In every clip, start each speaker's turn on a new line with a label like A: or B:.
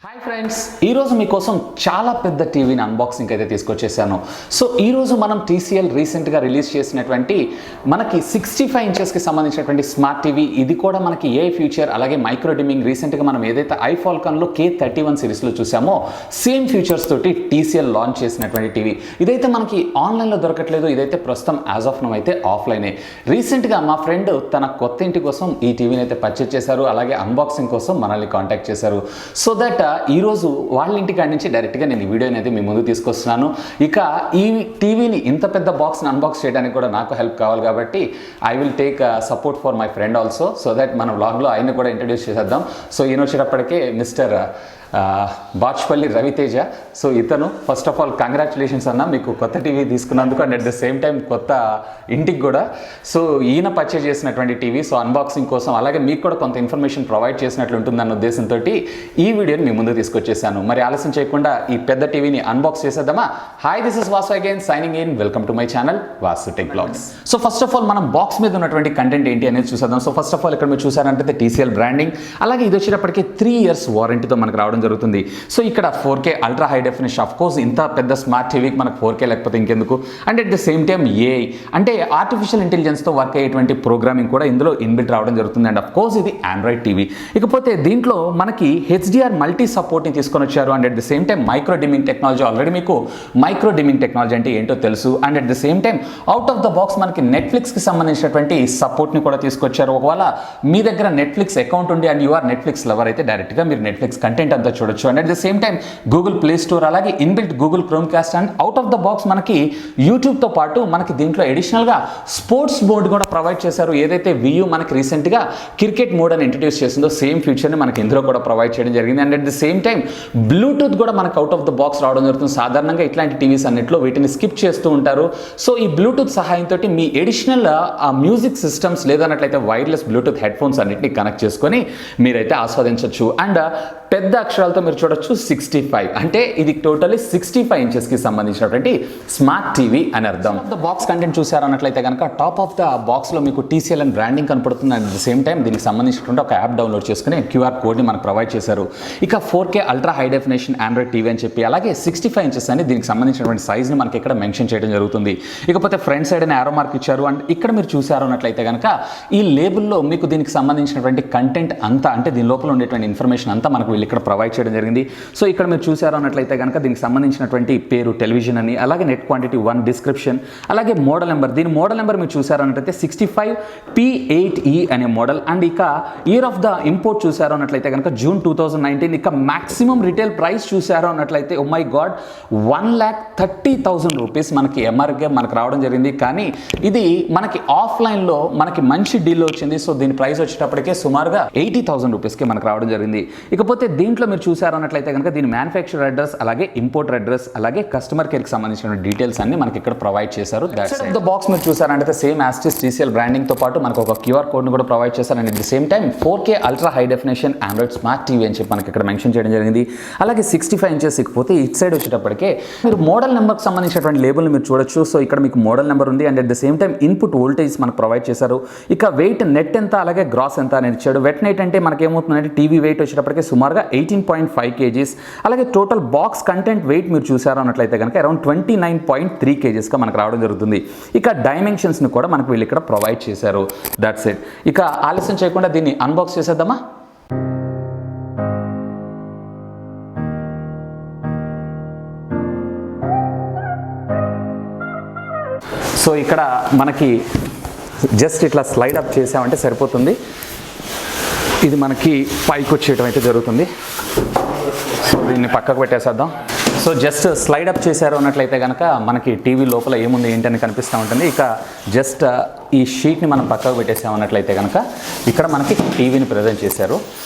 A: Hi friends, ఈరోజు మీకోసం చాలా పెద్ద టీవీని అన్బాక్సింగ్ అయితే తీసుకొచ్చేసాను. సో ఈరోజు మనం TCL రీసెంట్గా రిలీజ్ చేసినటువంటి మనకి 65 ఇంచెస్కి సంబంధించినటువంటి స్మార్ట్ టీవీ, ఇది కూడా మనకి ఏ ఫ్యూచర్ అలాగే మైక్రో డిమ్మింగ్, రీసెంట్గా మనం ఏదైతే ఐఫాల్కాన్లో K31 సిరీస్లో చూసామో సేమ్ ఫీచర్స్ తోటి TCL లాంచ్ చేసినటువంటి టీవీ. ఇదైతే మనకి ఆన్లైన్లో దొరకట్లేదు, ఇదైతే ప్రస్తుతం యాజ్ ఆఫ్ నౌ అయితే ఆఫ్లైనే. రీసెంట్గా మా ఫ్రెండ్ తన కొత్త ఇంటి కోసం ఈ టీవీని అయితే పర్చేజ్ చేశారు, అలాగే అన్బాక్సింగ్ కోసం మనల్ని కాంటాక్ట్ చేశారు. సో దట్ ఈరోజు వాళ్ళ ఇంటికాడి నుంచి డైరెక్ట్గా నేను ఈ వీడియోని అయితే మీ ముందు తీసుకొస్తున్నాను. ఇక ఈ టీవీని ఇంత పెద్ద బాక్స్ని అన్బాక్స్ చేయడానికి కూడా నాకు హెల్ప్ కావాలి కాబట్టి I will take support for my friend also. So that మన వ్లాగ్లో ఆయన కూడా ఇంట్రడ్యూస్ చేసేద్దాం. సో ఈయన వచ్చేటప్పటికే మిస్టర్ బాచ్పల్లి రవితేజ. సో ఇతను ఫస్ట్ ఆఫ్ ఆల్ కంగ్రాచులేషన్స్ అన్న, మీకు కొత్త టీవీ తీసుకున్నందుకు and at the same time కొత్త ఇంటికి కూడా. సో ఈయన పర్చేజ్ చేసినటువంటి టీవీ, సో అన్బాక్సింగ్ కోసం అలాగే మీకు కూడా కొంత ఇన్ఫర్మేషన్ ప్రొవైడ్ చేసినట్లు ఉంటుందన్న ఉద్దేశంతో ఈ వీడియోని మీ ముందు తీసుకొచ్చేసాను. మరి ఆలస్యం చేయకుండా ఈ పెద్ద టీవీని అన్బాక్స్ చేసేద్దామా? Hi, this is Vasu again signing in. Welcome to my channel VaasuTechVlogs. So first of all మనం బాక్స్ మీద ఉన్నటువంటి కంటెంట్ ఏంటి అనేది చూసేద్దాం. సో ఫస్ట్ ఆఫ్ ఆల్ ఇక్కడ మీరు చూసారంటే TCL బ్రాండింగ్, అలాగే ఇది వచ్చేటప్పటికి 3 years వారంటీతో మనకు రావడం జరుగుతుంది. సో ఇక్కడ 4K ultra high definition, of course ఇంత పెద్ద స్మార్ట్ టీవీకి మనకు 4K లేకపోతే ఇంకెందుకు. And at the same time AI అంటే ఆర్టిఫిషియల్ ఇంటెలిజెన్స్తో వర్క్ అయ్యేటువంటి ప్రోగ్రామింగ్ కూడా ఇందులో ఇన్బిల్ట్ రావడం జరుగుతుంది. అండ్ ఆఫ్ కోర్స్ ఇది ఆండ్రాయిడ్ టీవీ. ఇకపోతే దీంట్లో మనకి HDR మల్టీ సపోర్ట్ని తీసుకొని వచ్చారు. And at the same time micro dimming technology, already మీకు మైక్రో డిమ్మింగ్ టెక్నాలజీ అంటే ఏంటో తెలుసు. And at the same time out of the box మనకి నెట్ఫ్లిక్స్కి సంబంధించినటువంటి సపోర్ట్ని కూడా తీసుకొచ్చారు. ఒకవేళ మీ దగ్గర నెట్ఫ్లిక్స్ అకౌంట్ ఉండి అండ్ యూఆర్ నెట్ఫ్లిక్స్ లవర్ అయితే డైరెక్ట్గా మీరు నెట్ఫ్లిక్స్ కంటెంట్ అంతా చూడొచ్చు. And at the same time Google Play Store, అలాగే inbuilt Google Chromecast, and out of the box మనకి యూట్యూబ్తో పాటు మనకి దీంట్లో అడిషనల్గా స్పోర్ట్స్ మోడ్ కూడా ప్రొవైడ్ చేశారు. ఏదైతే VU మనకి రీసెంట్గా క్రికెట్ మోడ్ అని ఇంట్రడ్యూస్ చేసిందో సేమ్ ఫీచర్ని మనకి ఇందులో కూడా ప్రొవైడ్ చేయడం జరిగింది. And at the same time Bluetooth కూడా మనకు అవుట్ ఆఫ్ ద బాక్స్ రావడం జరుగుతుంది. సాధారణంగా ఇట్లాంటి టీవీస్ అన్నింటిలో వీటిని స్కిప్ చేస్తూ ఉంటారు. సో ఈ బ్లూటూత్ సహాయంతో మీ అడిషనల్ మ్యూజిక్ సిస్టమ్స్ లేదన్నట్లయితే వైర్లెస్ బ్లూటూత్ హెడ్ ఫోన్స్ అన్నింటినీ కనెక్ట్ చేసుకొని మీరైతే ఆస్వాదించవచ్చు. అండ్ పెద్ద అక్షరాలతో మీరు చూడొచ్చు 65, అంటే ఇది టోటల్లీ 65 ఇంచెస్కి సంబంధించినటువంటి స్మార్ట్ టీవీ అని అర్థం. ద బాక్స్ కంటెంట్ చూసారు అన్నట్లయితే కనుక టాప్ ఆఫ్ ద బాక్స్లో మీకు TCL అండ్ బ్రాండింగ్ కనపడుతుంది. అండ్ ద సేమ్ టైం దీనికి సంబంధించినటువంటి ఒక యాప్ డౌన్లోడ్ చేసుకుని QR కోడ్ని మనకు ప్రొవైడ్ చేశారు. ఇక 4K ultra high definition Android TV అని చెప్పి, అలాగే 65 ఇంచెస్ అని దీనికి సంబంధించినటువంటి సైజ్ని మనకి ఇక్కడ మెన్షన్ చేయడం జరుగుతుంది. ఇకపోతే ఫ్రంట్ సైడ్ అని యారో మార్క్ ఇచ్చారు. అండ్ ఇక్కడ మీరు చూసారు అన్నట్లయితే కనుక ఈ లేబుల్లో మీకు దీనికి సంబంధించినటువంటి కంటెంట్ అంతా, అంటే దీని లోపల ఉండేటువంటి ఇన్ఫర్మేషన్ అంతా మనకు వీళ్ళు ఇక్కడ ప్రొవైడ్ చేయడం జరిగింది. సో ఇక్కడ మీరు చూసారు అన్నట్లయితే కనుక దీనికి సంబంధించినటువంటి పేరు టెలివిజన్ అని, అలాగే నెట్ క్వాంటిటీ 1, డిస్క్రిప్షన్, అలాగే మోడల్ నెంబర్. దీని మోడల్ నెంబర్ మీరు చూసారు అన్నట్లయితే 65P8E అనే మోడల్. అండ్ ఇక ఇయర్ ఆఫ్ ద ఇంపోర్ట్ చూసారు అన్నట్లయితే కనుక June 2019. ఇక మాక్సిమం రిటైల్ ప్రైస్ చూసారు అన్నట్లయితే ఓ మై గాడ్ 1,30,000 రూపీస్ మనకి MRగా మనకు రావడం జరిగింది. కానీ ఇది మనకి ఆఫ్లైన్లో మనకి మంచి డీల్ వచ్చింది. సో దీని ప్రైస్ వచ్చేటప్పటికే సుమారుగా 80,000 రూపీస్కి మనకు రావడం జరిగింది. ఇకపోతే దీంట్లో మీరు చూసారు అన్నట్లయితే కనుక దీని మ్యానుఫ్యాక్చర్ అడ్రస్, అలాగే ఇంపోర్టర్ అడ్రస్, అలాగే కస్టమర్ కేర్కి సంబంధించిన డీటెయిల్స్ అన్ని మనకి ఇక్కడ ప్రొవైడ్ చేశారు. ద బాక్స్ మీరు చూసారంటే సేమ్ యాస్టిస్ TCL బ్రాండింగ్ తో పాటు మనకు ఒక QR కోడ్ని కూడా ప్రొవైడ్ చేశారు. And at the same time 4K ultra high definition Android smart TV అని చెప్పి మనకి ఇక్కడ మెన్షన్ చేయడం జరిగింది. అలాగే 65 ఇంచెస్. ఇకపోతే ఇట్ సైడ్ వచ్చేటప్పటికే మీరు మోడల్ నెంబర్కి సంబంధించినటువంటి లేబుల్ని మీరు చూడొచ్చు. సో ఇక్కడ మీకు మోడల్ నెంబర్ ఉంది. And at the same time input voltage మనకు ప్రొవైడ్ చేశారు. ఇక వెయిట్ నెట్ ఎంత, అలాగే గ్రాస్ ఎంత అనేది ఇచ్చాడు. వెట్ నెట్ అంటే మనకి ఏమవుతుందంటే టీవీ వెయిట్ వచ్చేటప్పటికే సుమారుగా 18.5 kgs. అలాగే టోటల్ బాక్స్ కంటెంట్ వెయిట్ మీరు చూసారు అన్నట్లయితే కనుక అరౌండ్ 29.3 kgsగా మనకు రావడం జరుగుతుంది. ఇక డైమెన్షన్స్ని కూడా మనకు వీళ్ళు ఇక్కడ ప్రొవైడ్ చేశారు. That's it. ఇక ఆలస్యం చేయకుండా దీన్ని అన్బాక్స్ చేసేద్దామా? సో ఇక్కడ మనకి జస్ట్ ఇట్లా స్లైడ్ అప్ చేసామంటే సరిపోతుంది. ఇది మనకి పైకి వచ్చేయడం అయితే జరుగుతుంది. సో దీన్ని పక్కకు పెట్టేసేద్దాం. సో జస్ట్ స్లైడ్ అప్ చేశారు అన్నట్లయితే కనుక మనకి టీవీ లోపల ఏముంది ఏంటని కనిపిస్తూ ఉంటుంది. ఇక జస్ట్ ఈ షీట్ని మనం పక్కకు పెట్టేసామన్నట్లయితే కనుక ఇక్కడ మనకి టీవీని ప్రజెంట్ చేశారు.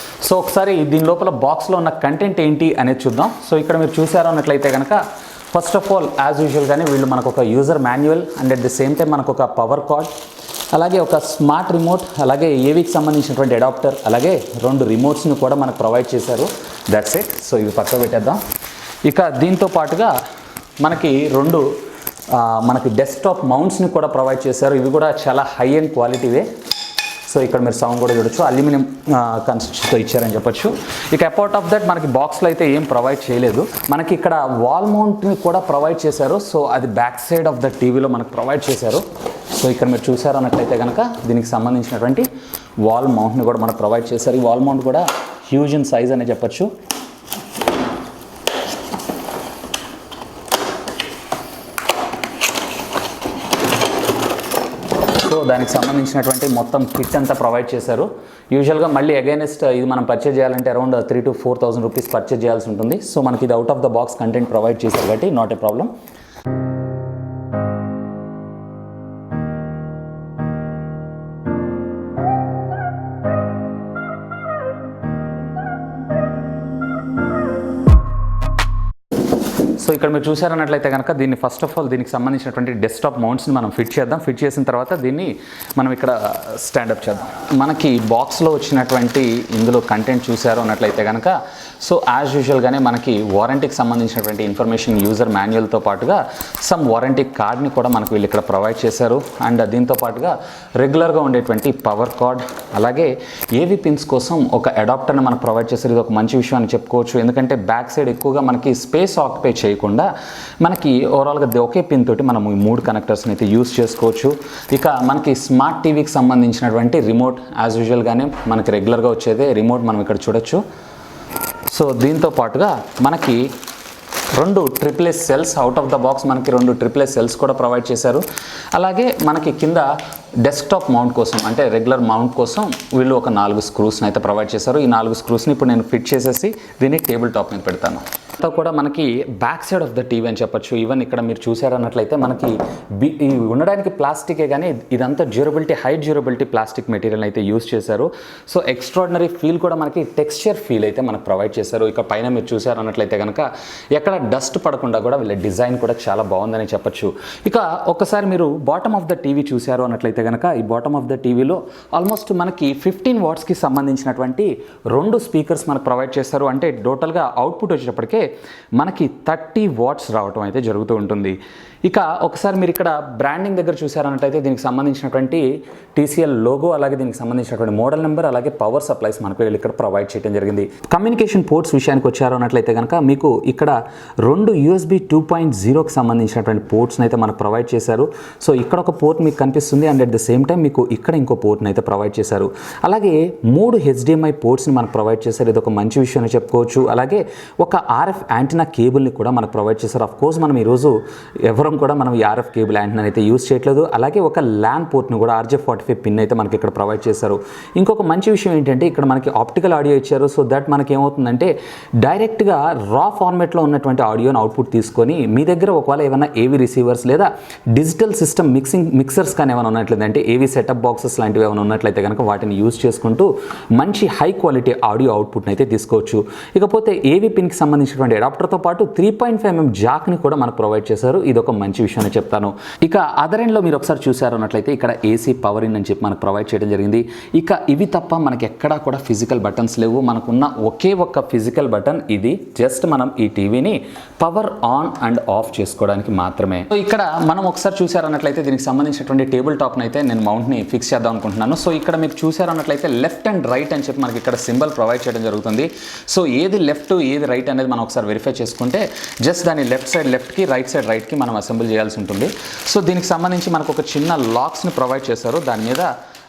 A: సో ఒకసారి దీని లోపల బాక్స్లో ఉన్న కంటెంట్ ఏంటి అనేది చూద్దాం. సో ఇక్కడ మీరు చూసారు అన్నట్లయితే కనుక ఫస్ట్ ఆఫ్ ఆల్ యాజ్ యూజువల్గానే వీళ్ళు మనకు ఒక user manual, and at the same time మనకు ఒక పవర్ కార్డ్, అలాగే ఒక స్మార్ట్ రిమోట్, అలాగే ఏవీకి సంబంధించినటువంటి అడాప్టర్, అలాగే 2 రిమోట్స్ని కూడా మనకు ప్రొవైడ్ చేశారు. That's it. సో ఇవి పక్కకు పెట్టేద్దాం. ఇక దీంతో పాటుగా మనకి 2 మనకి డెస్క్టాప్ మౌంట్స్ని కూడా ప్రొవైడ్ చేశారు. ఇవి కూడా చాలా హై అండ్ క్వాలిటీవే. సో ఇక్కడ మీరు సౌండ్ కూడా చూడొచ్చు, అల్యూమినియం కన్స్ట్రక్షన్తో ఇచ్చారని చెప్పొచ్చు. ఇక అపార్ట్ ఆఫ్ దట్ మనకి బాక్స్లో అయితే ఏం ప్రొవైడ్ చేయలేదు, మనకి ఇక్కడ వాల్ మౌంట్ని కూడా ప్రొవైడ్ చేశారు. సో అది బ్యాక్ సైడ్ ఆఫ్ ద టీవీలో మనకు ప్రొవైడ్ చేశారు. సో ఇక్కడ మీరు చూసారు అన్నట్లయితే కనుక దీనికి సంబంధించినటువంటి వాల్ మౌంట్ని కూడా మనకు ప్రొవైడ్ చేశారు. ఈ వాల్ మౌంట్ కూడా హ్యూజ్ ఇన్ సైజ్ అని చెప్పొచ్చు. సో దానికి సంబంధించినటువంటి మొత్తం కిట్ అంతా ప్రొవైడ్ చేశారు. యూజువల్గా మళ్ళీ అగైనెస్ట్ ఇది మనం పర్చేజ్ చేయాలంటే అరౌండ్ 3,000 to 4,000 రూపీస్ పర్చేజ్ చేయాల్సి ఉంటుంది. సో మనకి ఇది out of the box content provide చేశారు కాబట్టి నాట్ ఏ ప్రాబ్లం. సో ఇక్కడ మీరు చూసారన్నట్లయితే కనుక దీన్ని ఫస్ట్ ఆఫ్ ఆల్ దీనికి సంబంధించినటువంటి డెస్క్టాప్ మౌంట్స్ని మనం ఫిట్ చేద్దాం. ఫిట్ చేసిన తర్వాత దీన్ని మనం ఇక్కడ స్టాండప్ చేద్దాం. మనకి బాక్స్లో వచ్చినటువంటి ఇందులో కంటెంట్ చూసారు అన్నట్లయితే కనుక సో యాజ్ యూజువల్గానే మనకి వారంటీకి సంబంధించినటువంటి ఇన్ఫర్మేషన్ యూజర్ మాన్యువల్తో పాటుగా సమ్ వారంటీ కార్డ్ని కూడా మనకు వీళ్ళు ఇక్కడ ప్రొవైడ్ చేశారు. అండ్ దీంతో పాటుగా రెగ్యులర్గా ఉండేటువంటి పవర్ కార్డ్, అలాగే ఏవి పిన్స్ కోసం ఒక అడాప్టర్ని మనకు ప్రొవైడ్ చేశారు. ఇది ఒక మంచి విషయం అని చెప్పుకోవచ్చు, ఎందుకంటే బ్యాక్ సైడ్ ఎక్కువగా మనకి స్పేస్ ఆక్యుపై చేయకుండా మనకి ఓవరాల్గా ఒకే పిన్ తోటి మనం ఈ 3 కనెక్టర్స్ని అయితే యూస్ చేసుకోవచ్చు. ఇక మనకి స్మార్ట్ టీవీకి సంబంధించినటువంటి రిమోట్ యాజ్ యూజువల్గానే మనకి రెగ్యులర్గా వచ్చేదే రిమోట్ మనం ఇక్కడ చూడొచ్చు. సో దీంతో పాటుగా మనకి 2 AAA cells out of the box మనకి 2 AAA సెల్స్ కూడా ప్రొవైడ్ చేశారు. అలాగే మనకి కింద డెస్క్టాప్ మౌంట్ కోసం అంటే రెగ్యులర్ మౌంట్ కోసం వీళ్ళు ఒక 4 స్క్రూస్ని అయితే ప్రొవైడ్ చేశారు. ఈ 4 స్క్రూస్ని ఇప్పుడు నేను ఫిట్ చేసేసి దీన్ని టేబుల్ టాప్ మీద పెడతాను. అంతా కూడా మనకి back side of the TV అని చెప్పొచ్చు. ఈవెన్ ఇక్కడ మీరు చూసారన్నట్లయితే మనకి ఉండడానికి ప్లాస్టికే కానీ ఇదంతా durability, high durability plastic material అయితే యూస్ చేశారు. సో ఎక్స్ట్రాడినరీ ఫీల్ కూడా మనకి టెక్స్చర్ ఫీల్ అయితే మనకు ప్రొవైడ్ చేశారు. ఇక పైన మీరు చూసారన్నట్లయితే కనుక ఎక్కడ డస్ట్ పడకుండా కూడా వీళ్ళ డిజైన్ కూడా చాలా బాగుందని చెప్పొచ్చు. ఇక ఒకసారి మీరు బాటమ్ ఆఫ్ ద టీవీ చూసారు అన్నట్లయితే కనుక ఈ బాటమ్ ఆఫ్ ద టీవీలో ఆల్మోస్ట్ మనకి 15 వాట్స్కి సంబంధించినటువంటి 2 స్పీకర్స్ మనకు ప్రొవైడ్ చేస్తారు. అంటే టోటల్గా అవుట్పుట్ వచ్చేటప్పటికే మనకి 30 వాట్స్ రావటం అయితే జరుగుతూ ఉంటుంది. ఇక ఒకసారి మీరు ఇక్కడ బ్రాండింగ్ దగ్గర చూసారన్నట్టయితే దీనికి సంబంధించినటువంటి TCL లోగో, అలాగే దీనికి సంబంధించినటువంటి మోడల్ నెంబర్, అలాగే పవర్ సప్లైస్ మనకు ఇక్కడ ప్రొవైడ్ చేయడం జరిగింది. కమ్యూనికేషన్ పోర్ట్స్ విషయానికి వచ్చారు అన్నట్లయితే కనుక మీకు ఇక్కడ 2 USB 2.0కి సంబంధించినటువంటి పోర్ట్స్ని అయితే మనకు ప్రొవైడ్ చేశారు. సో ఇక్కడ ఒక పోర్ట్ మీకు కనిపిస్తుంది and at the same time మీకు ఇక్కడ ఇంకో పోర్ట్ని అయితే ప్రొవైడ్ చేశారు. అలాగే 3 HDMI పోర్ట్స్ని మనకు ప్రొవైడ్ చేశారు. ఇది ఒక మంచి విషయం అని చెప్పుకోవచ్చు. అలాగే ఒక RF యాంటెనా కేబుల్ని కూడా మనకు ప్రొవైడ్ చేశారు. ఆఫ్ కోర్స్ మనం ఈరోజు ఎవరు కూడా మనం ఈ RF కేబుల్ యాంటెనా అయితే యూస్ చేయట్లేదు. అలాగే ఒక LAN పోర్ట్ని కూడా RJ45 పిన్ అయితే మనకి ఇక్కడ ప్రొవైడ్ చేశారు. ఇంకొక మంచి విషయం ఏంటంటే ఇక్కడ మనకి ఆప్టికల్ ఆడియో ఇచ్చారు. సో దట్ మనకి ఏమవుతుందంటే డైరెక్ట్గా రా ఫార్మాట్లో ఉన్నటువంటి ఆడియోని అవుట్పుట్ తీసుకొని మీ దగ్గర ఒకవేళ ఏమైనా AV రిసీవర్స్ లేదా డిజిటల్ సిస్టమ్ మిక్సర్స్ కానీ ఏమైనా ఉన్నట్లయితే అంటే AV సెటప్ బాక్సెస్ లాంటివి ఏమైనా ఉన్నట్లయితే కనుక వాటిని యూస్ చేసుకుంటూ మంచి హై క్వాలిటీ ఆడియో అవుట్పుట్ని అయితే తీసుకోవచ్చు. ఇకపోతే AV పిన్కి సంబంధించినటువంటి అడాప్టర్తో పాటు 3.5mm జాక్ని కూడా మనకు ప్రొవైడ్ చేశారు. ఇది ఒక మంచి విషయం అని చెప్తాను. ఇక అదర్ ఎండ్లో మీరు ఒకసారి చూసారు అన్నట్లయితే ఇక్కడ AC పవర్ ఇన్ అని చెప్పి మనకు ప్రొవైడ్ చేయడం జరిగింది. ఇక ఇవి తప్ప మనకి ఎక్కడా కూడా ఫిజికల్ బటన్స్ లేవు. మనకున్న ఒకే ఒక్క ఫిజికల్ బటన్ ఇది. జస్ట్ మనం ఈ టీవీని పవర్ ఆన్ అండ్ ఆఫ్ చేసుకోవడానికి మాత్రమే. సో ఇక్కడ మనం ఒకసారి చూసారన్నట్లయితే దీనికి సంబంధించినటువంటి టేబుల్ టాప్ని అయితే నేను మౌంట్ని ఫిక్స్ చేద్దాం అనుకుంటున్నాను. సో ఇక్కడ మీరు చూసారన్నట్లయితే లెఫ్ట్ అండ్ రైట్ అని చెప్పి మనకి ఇక్కడ సింబల్ ప్రొవైడ్ చేయడం జరుగుతుంది. సో ఏది లెఫ్ట్ ఏది రైట్ అనేది మనం ఒకసారి వెరిఫై చేసుకుంటే జస్ట్ దాని లెఫ్ట్ సైడ్ లెఫ్ట్కి, రైట్ సైడ్ రైట్కి మనం అసెంబుల్ చేయాల్సి ఉంటుంది. సో దీనికి సంబంధించి మనకు ఒక చిన్న లాక్స్ని ప్రొవైడ్ చేశారు. దాని మీద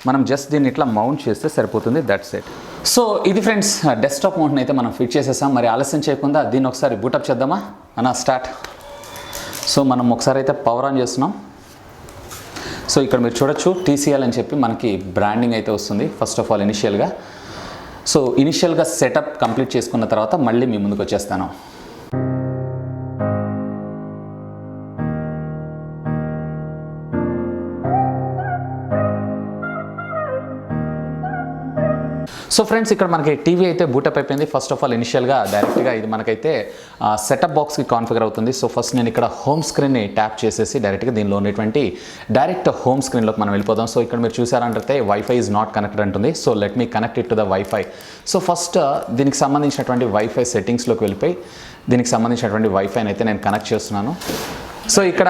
A: మనం జస్ట్ దీన్ని ఇట్లా మౌంట్ చేస్తే సరిపోతుంది. That's it. సో ఇది ఫ్రెండ్స్ డెస్క్టాప్ మౌంట్ని అయితే మనం ఫిట్ చేసేసాం. మరి ఆలస్యం చేయకుండా దీన్ని ఒకసారి బూటప్ చేద్దామా అన్న స్టార్ట్. సో మనం ఒకసారి అయితే పవర్ ఆన్ చేస్తున్నాం. సో ఇక్కడ మీరు చూడొచ్చు TCL అని చెప్పి మనకి బ్రాండింగ్ అయితే వస్తుంది ఫస్ట్ ఆఫ్ ఆల్ ఇనిషియల్గా. సో ఇనిషియల్గా సెటప్ కంప్లీట్ చేసుకున్న తర్వాత మళ్ళీ మీ ముందుకు వచ్చేస్తాను. సో ఫ్రెండ్స్ ఇక్కడ మనకి టీవీ అయితే బూటప్ అయిపోయింది. ఫస్ట్ ఆఫ్ ఆల్ ఇనిషియల్గా డైరెక్ట్గా ఇది మనకైతే సెటప్ బాక్స్కి కాన్ఫిగర్ అవుతుంది. సో ఫస్ట్ నేను ఇక్కడ హోమ్ స్క్రీన్ని ట్యాప్ చేసేసి డైరెక్ట్గా దీనిలో ఉన్నటువంటి డైరెక్ట్ హోమ్ స్క్రీన్లోకి మనం వెళ్ళిపోదాం. సో ఇక్కడ మీరు చూసారంటే వైఫై ఈజ్ నాట్ కనెక్టెడ్ అంటుంది. So let me connect it to the wifi. So first దీనికి సంబంధించినటువంటి వైఫై సెట్టింగ్స్లోకి వెళ్ళిపోయి దీనికి సంబంధించినటువంటి వైఫైని అయితే నేను కనెక్ట్ చేస్తున్నాను. సో ఇక్కడ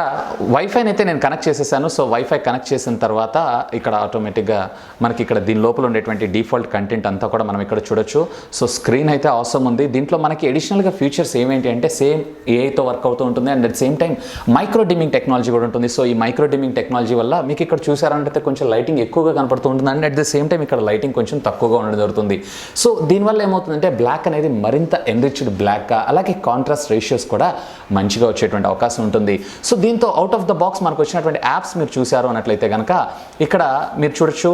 A: వైఫైని అయితే నేను కనెక్ట్ చేసేసాను. సో వైఫై కనెక్ట్ చేసిన తర్వాత ఇక్కడ ఆటోమేటిక్గా మనకి ఇక్కడ దీని లోపల ఉండేటువంటి డిఫాల్ట్ కంటెంట్ అంతా కూడా మనం ఇక్కడ చూడొచ్చు. సో స్క్రీన్ అయితే అవసరం ఉంది. దీంట్లో మనకి అడిషనల్గా ఫీచర్స్ ఏమేంటి అంటే సేమ్ ఏఐతో వర్క్ అవుతూ ఉంటుంది and at same time micro dimming technology కూడా ఉంటుంది. సో ఈ మైక్రో డిమ్మింగ్ టెక్నాలజీ వల్ల మీకు ఇక్కడ చూసారంటే కొంచెం లైటింగ్ ఎక్కువగా కనపడుతూ ఉంటుంది and at the same time ఇక్కడ లైటింగ్ కొంచెం తక్కువగా ఉండడం జరుగుతుంది. సో దీనివల్ల ఏమవుతుందంటే బ్లాక్ అనేది మరింత ఎన్రిచ్డ్ బ్లాక్గా అలాగే కాంట్రాస్ట్ రేషియోస్ కూడా మంచిగా వచ్చేటువంటి అవకాశం ఉంటుంది. సో దీంతో అవుట్ ఆఫ్ ద బాక్స్ మనకు వచ్చినటువంటి యాప్స్ మీరు చూసారు అన్నట్లయితే కనుక ఇక్కడ మీరు చూడొచ్చు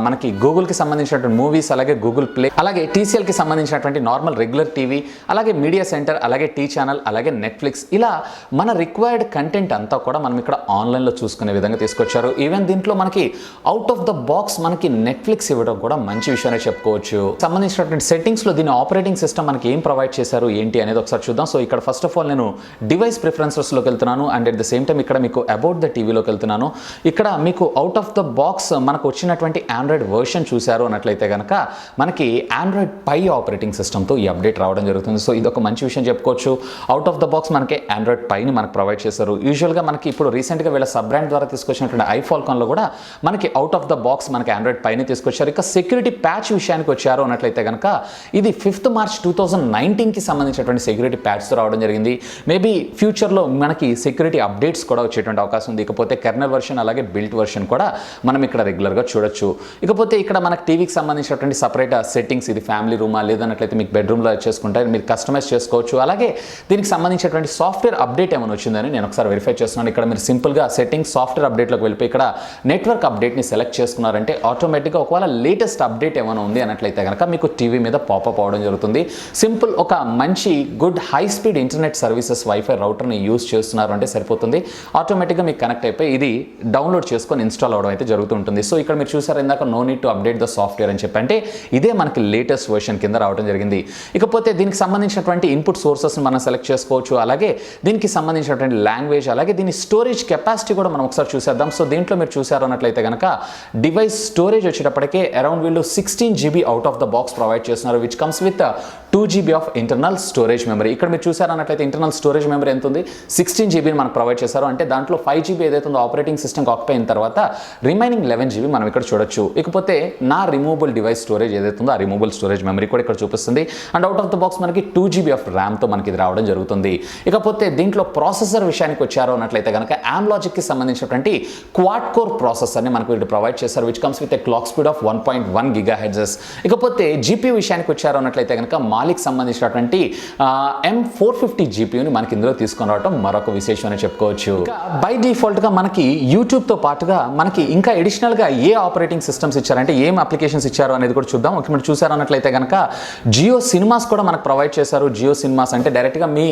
A: మనకి గూగుల్కి సంబంధించినటువంటి మూవీస్, అలాగే గూగుల్ ప్లే, అలాగే TCLకి సంబంధించినటువంటి నార్మల్ రెగ్యులర్ టీవీ, అలాగే మీడియా సెంటర్, అలాగే టీ ఛానల్, అలాగే నెట్ఫ్లిక్స్, ఇలా మన రిక్వైర్డ్ కంటెంట్ అంతా కూడా మనం ఇక్కడ ఆన్లైన్లో చూసుకునే విధంగా తీసుకొచ్చారు. ఈవెన్ దీంట్లో మనకి అవుట్ ఆఫ్ ద బాక్స్ మనకి నెట్ఫ్లిక్స్ ఇవ్వడం కూడా మంచి విషయాన్ని చెప్పుకోవచ్చు. సంబంధించినటువంటి సెట్టింగ్స్లో దీని ఆపరేటింగ్ సిస్టమ్ మనకి ఏం ప్రొవైడ్ చేశారు ఏంటి అనేది ఒకసారి చూద్దాం. సో ఇక్కడ ఫస్ట్ ఆఫ్ ఆల్ నేను డివైస్ ప్రిఫరెన్సెస్లోకి వెళ్తున్నాను and at the same time ఇక్కడ మీకు అబౌట్ ద టీవీలోకి వెళ్తున్నాను. ఇక్కడ మీకు అవుట్ ఆఫ్ ద బాక్స్ మనకు వచ్చినటువంటి ఆండ్రాయిడ్ వర్షన్ చూశారు అన్నట్లయితే కనుక మనకి ఆండ్రాయిడ్ పై ఆపరేటింగ్ సిస్టమ్తో ఈ అప్డేట్ రావడం జరుగుతుంది. సో ఇది ఒక మంచి విషయం చెప్పుకోవచ్చు. అవుట్ ఆఫ్ ద బాక్స్ మనకి ఆండ్రాయిడ్ పైని మనకు ప్రొవైడ్ చేశారు. యూజువల్గా మనకి ఇప్పుడు రీసెంట్గా వీళ్ళ సబ్ బ్రాండ్ ద్వారా తీసుకొచ్చినటువంటి ఐఫాల్కాన్లో కూడా మనకి అవుట్ ఆఫ్ ద బాక్స్ మనకి ఆండ్రాయిడ్ పైన తీసుకొచ్చారు. ఇక సెక్యూరిటీ ప్యాచ్ విషయానికి వచ్చారు అన్నట్లయితే కనుక ఇది 5th March 2019కి సంబంధించినటువంటి సెక్యూరిటీ ప్యాచ్తో రావడం జరిగింది. మేబీ ఫ్యూచర్లో మనకి సెక్యూరిటీ అప్డేట్స్ కూడా వచ్చేటువంటి అవకాశం ఉంది. ఇకపోతే కెర్నల్ వర్షన్ అలాగే బిల్ట్ వర్షన్ కూడా మనం ఇక్కడ రెగ్యులర్గా చూడొచ్చు. ఇకపోతే ఇక్కడ మనకి టీవీకి సంబంధించినటువంటి సపరేట్ సెట్టింగ్స్, ఇది ఫ్యామిలీ రూమా లేదన్నట్లయితే మీకు బెడ్రూమ్లో చేసుకుంటే మీరు కస్టమైజ్ చేసుకోవచ్చు. అలాగే దీనికి సంబంధించినటువంటి సాఫ్ట్వేర్ అప్డేట్ ఏమైనా వచ్చిందని నేను ఒకసారి వెరిఫై చేస్తున్నాను. ఇక్కడ మీరు సింపుల్గా సెట్టింగ్స్ సాఫ్ట్వేర్ అప్డేట్లోకి వెళ్ళిపోయి ఇక్కడ నెట్వర్క్ అప్డేట్ని సెలెక్ట్ చేసుకున్నారంటే ఆటోమేటిక్గా ఒకవేళ లేటెస్ట్ అప్డేట్ ఏమైనా ఉంది అన్నట్లయితే కనుక మీకు టీవీ మీద పాపప్ అవడం జరుగుతుంది. సింపుల్ ఒక మంచి good high speed internet services wifi రౌటర్ని యూజ్ చేస్తున్నారు అంటే సరిపోతుంది. ఆటోమేటిక్గా మీకు కనెక్ట్ అయిపోయి ఇది డౌన్లోడ్ చేసుకొని ఇన్స్టాల్ అవడం అయితే జరుగుతుంటుంది. సో ఇక్కడ మీరు చూసారు ఇందాక no need to update the software అని చెప్పి, అంటే ఇదే మనకి లేటెస్ట్ వర్షన్ కింద రావడం జరిగింది. ఇకపోతే దీనికి సంబంధించినటువంటి ఇన్పుట్ సోర్సెస్ని మనం సెలెక్ట్ చేసుకోవచ్చు. అలాగే దీనికి సంబంధించినటువంటి లాంగ్వేజ్, అలాగే దీని స్టోరేజ్ కెపాసిటీ కూడా మనం ఒకసారి చూసేద్దాం. సో దీంట్లో మీరు చూసారు అన్నట్లయితే కనుక డివైస్ స్టోరేజ్ వచ్చేటప్పటికే అరౌండ్ వీళ్ళు 16 GB out of the box provide చేస్తున్నారు, which comes with 2 GB of internal storage memory. ఇక్కడ మీరు చూసారు అన్నట్లయితే ఇంటర్నల్ స్టోరేజ్ మెమరీ ఎంత ఉంది, 16 GB మనకు ప్రొవైడ్ చేశారు. అంటే దాంట్లో 5 GB ఏదైతే ఉందో ఆపరేటింగ్ సిస్టమ్ ఆక్యుపై అయిన తర్వాత రిమైనింగ్ 11 GB మనం ఇక్కడ చూడొచ్చు. ఇకపోతే నా రిమూవబుల్ డివైస్ స్టోరేజ్ ఏదైతే ఉందో ఆ రిమూవబుల్ స్టోరేజ్ మెమరీ కూడా ఇక్కడ చూపిస్తుంది. And out of the box మనకి 2 GB ఆఫ్ ర్యామ్తో మనకి ఇది రావడం జరుగుతుంది. ఇకపోతే దీంట్లో ప్రాసెసర్ విషయానికి వచ్చారు అన్నట్లయితే కనుక AMLogicకి సంబంధించినటువంటి క్వాడ్ కోర్ ప్రాసెసర్ని మనకు వీళ్ళు ప్రొవైడ్ చేశారు, which comes with a clock speed of 1.1 GHz. ఇకపోతే GPU విషయానికి వచ్చారు అన్నట్లయితే కనుక మాలిక్ సంబంధించినటువంటి M450 GPUని మనకి ఇందులో తీసుకొని రావడం మరొక విశేషం అని చెప్పుకోవచ్చు. బై డిఫాల్ట్గా మనకి యూట్యూబ్తో పాటుగా మనకి ఇంకా అడిషనల్గా ఏ ఆపరేటింగ్ సిస్టమ్స్ ఇచ్చారంటే ఏం అప్లికేషన్స్ ఇచ్చారు అనేది కూడా చూద్దాం. మీరు చూసారు అన్నట్లయితే కనుక జియో సినిమాస్ కూడా మనకు ప్రొవైడ్ చేశారు. జియో సినిమాస్ అంటే డైరెక్ట్గా మీ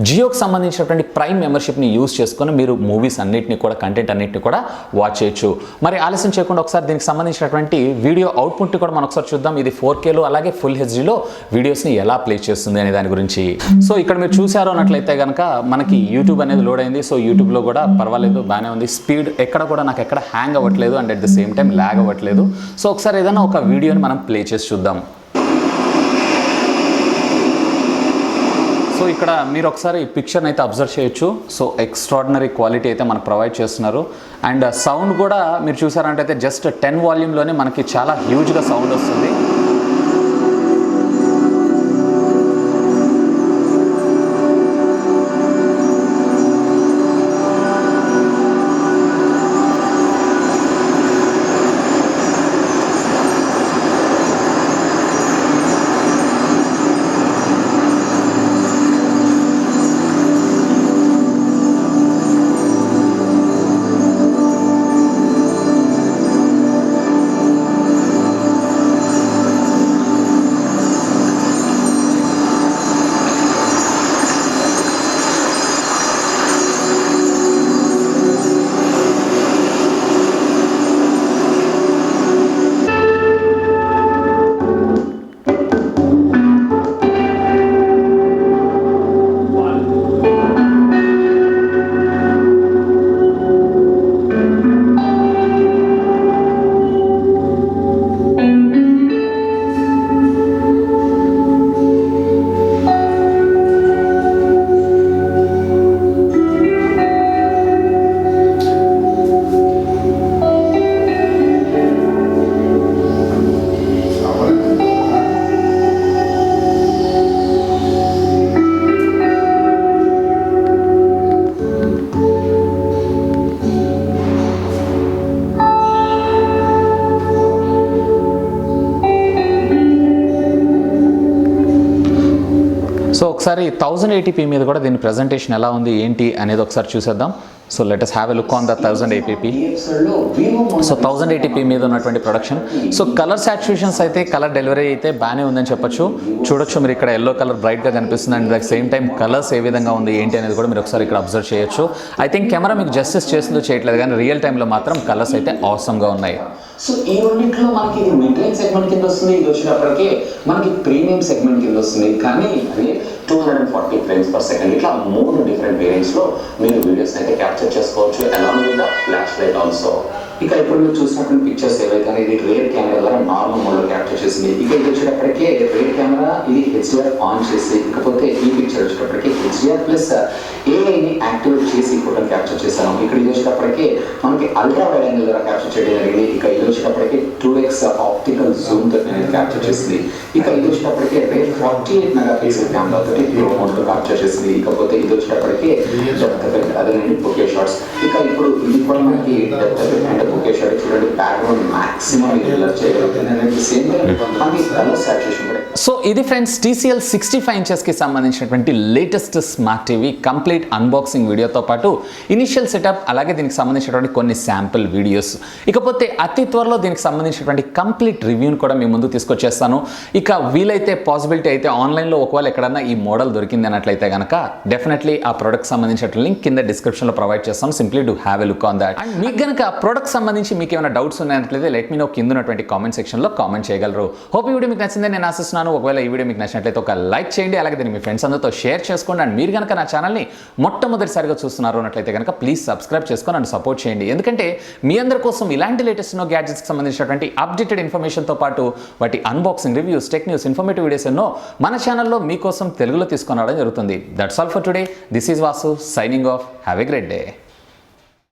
A: జియోకి సంబంధించినటువంటి ప్రైమ్ మెంబర్షిప్ని యూజ్ చేసుకొని మీరు మూవీస్ అన్నింటినీ కూడా కంటెంట్ అన్నింటినీ కూడా వాచ్ చేయొచ్చు. మరి ఆలస్యం చేయకుండా ఒకసారి దీనికి సంబంధించినటువంటి వీడియో అవుట్పుట్ కూడా మనం ఒకసారి చూద్దాం. ఇది 4Kలో అలాగే ఫుల్ హెచ్డీలో వీడియోస్ని ఎలా ప్లే చేస్తుంది అనే దాని గురించి. సో ఇక్కడ మీరు చూసారు అన్నట్లయితే కనుక మనకి యూట్యూబ్ అనేది లోడ్ అయింది. సో యూట్యూబ్లో కూడా పర్వాలేదు, బాగానే ఉంది. స్పీడ్ ఎక్కడ కూడా నాకు ఎక్కడ హ్యాంగ్ అవ్వట్లేదు and at the same time lag అవ్వట్లేదు. సో ఒకసారి ఏదైనా ఒక వీడియోని మనం ప్లే చేసి చూద్దాం. సో ఇక్కడ మీరు ఒకసారి ఈ పిక్చర్ని అయితే అబ్జర్వ్ చేయొచ్చు. సో ఎక్స్ట్రాడినరీ క్వాలిటీ అయితే మనకు ప్రొవైడ్ చేస్తున్నారు. అండ్ సౌండ్ కూడా మీరు చూసారంటే అయితే జస్ట్ 10 వాల్యూమ్లోనే మనకి చాలా హ్యూజ్గా సౌండ్ వస్తుంది. సో ఒకసారి 1080p మీద కూడా దీని ప్రజెంటేషన్ ఎలా ఉంది ఏంటి అనేది ఒకసారి చూసేద్దాం. So let us have a look on the 1080p. So 1080p మీద ఉన్నటువంటి ప్రొడక్షన్. సో కలర్ సాచురేషన్స్ అయితే కలర్ డెలివరీ అయితే బాగానే ఉందని చెప్పొచ్చు. చూడొచ్చు మీరు ఇక్కడ ఎల్లో కలర్ బ్రైట్గా కనిపిస్తుంది and at the same time colours ఏ విధంగా ఉంది ఏంటి అనేది కూడా మీరు ఒకసారి ఇక్కడ అబ్జర్వ్ చేయొచ్చు. ఐ థింక్ కెమెరా మీకు జస్టిస్ చేస్తుందో చేయట్లేదు కానీ రియల్ టైంలో మాత్రం కలర్స్ అయితే ఆసమ్గా ఉన్నాయి.
B: సో ఈ రెండింటిలో మనకి ఇది మిడ్ రేంజ్ సెగ్మెంట్ కింద వస్తుంది, ఇది వచ్చేటప్పటికి మనకి ప్రీమియం సెగ్మెంట్ కింద వస్తుంది. కానీ అది 240 ఫ్రేమ్స్ పర్ సెకండ్ ఇట్లా 3 డిఫరెంట్ వేరియంట్స్ లో మీరు వీడియోస్ అయితే క్యాప్చర్ చేసుకోవచ్చు along with the flash light also. ఇక ఇప్పుడు మీరు చూసినటువంటి పిక్చర్స్ ఏవైతే ఇది రేర్ కెమెరా ద్వారా నార్మల్ మోడ్ లో క్యాప్చర్ చేసింది. ఇక ఇది వచ్చేటప్పటికే రేర్ కెమెరా ఇది హెచ్డిఆర్ ఆన్ చేసి, ఇకపోతే ఈ పిక్చర్ వచ్చేటప్పటికి హెచ్డిఆర్ ప్లస్ ఏఐని యాక్టివేట్ చేసి ఫోటోని క్యాప్చర్ చేశాను. ఇక్కడ ఇది వచ్చేటప్పటికి మనకి అల్ట్రా వైడ్ యాంగిల్ ద్వారా క్యాప్చర్ చేయడం జరిగింది. ఇక ఇది వచ్చేటప్పటికి 2x ఆప్టికల్ జూమ్ తో క్యాప్చర్ చేసింది. ఇక ఇది వచ్చేటప్పటికి రేర్ 48 మెగాపిక్సెల్ కెమెరా తోటి ప్రో మోడ్ తో క్యాప్చర్ చేసింది. ఇకపోతే ఇది వచ్చేటప్పటికి డెప్త్ ఎఫెక్ట్ అదేనండి బొకే షాట్స్. ఇక ఇప్పుడు ఇది కూడా మనకి depth effect and bouquet shot చూడండి బ్యాక్గ్రౌండ్ మాక్సిమం బ్లర్ చేయగలుగుతుంది. సేమ్ మనకి కలర్ సాచురేషన్ కూడా.
A: సో ఇది ఫ్రెండ్స్ TCL 65 inches కి సంబంధించినటువంటి latest smart TV complete unboxing వీడియోతో పాటు ఇనిషియల్ సెటప్ అలాగే దీనికి సంబంధించినటువంటి కొన్ని శాంపుల్ వీడియోస్, ఇకపోతే అతి త్వరలో దీనికి సంబంధించినటువంటి కంప్లీట్ రివ్యూని కూడా మీ ముందు తీసుకొచ్చేస్తాను. ఇక వీలైతే పాసిబిలిటీ అయితే ఆన్లైన్లో ఒకవేళ ఎక్కడన్నా ఈ మోడల్ దొరికింది అన్నట్లయితే కనుక డెఫినెట్లీ ఆ ప్రోడక్ట్ సంబంధించిన లింక్ కింద డిస్క్రిప్షన్లో ప్రొవైడ్ చేస్తాను. Simply do have a look on that. And మీకు కనుక ప్రోడక్ట్ సంబంధించి మీకు ఏమైనా డౌట్స్ ఉన్నాయన్నట్లయితే లెట్ మీ నో కింద ఉన్నటువంటి కామెంట్ సెక్షన్లో కామెంట్ చేయగలరు. హోప్ ఈ వీడియో మీకు నచ్చిందని నేను ఆశిస్తున్నాను. ఒకవేళ ఈ వీడియో మీకు నచ్చినట్లయితే ఒక లైక్ చేయండి, అలాగే దీన్ని మీ ఫ్రెండ్స్ అందరితో షేర్ చేసుకోండి. అండ్ మీరు కనుక నా ఛానల్ని మొట్టమొదటిసారిగా చూస్తున్నారు అన్నట్లయితే కనుక ప్లీజ్ సబ్స్క్రైబ్ చేసుకొని నన్ను సపోర్ట్ చేయండి. ఎందుకంటే మీ అందరి కోసం ఇలాంటి లేటెస్ట్ గ్యాడ్జెట్స్కి సంబంధించినటువంటి అప్డేటెడ్ ఇన్ఫర్మేషన్తో పాటు వాటి unboxing reviews, tech news, informative videos ఎన్నో మన ఛానల్లో మీకోసం తెలుగులో తీసుకొని రావడం జరుగుతుంది. That's all for today. This is Vasu signing off. Have a great day.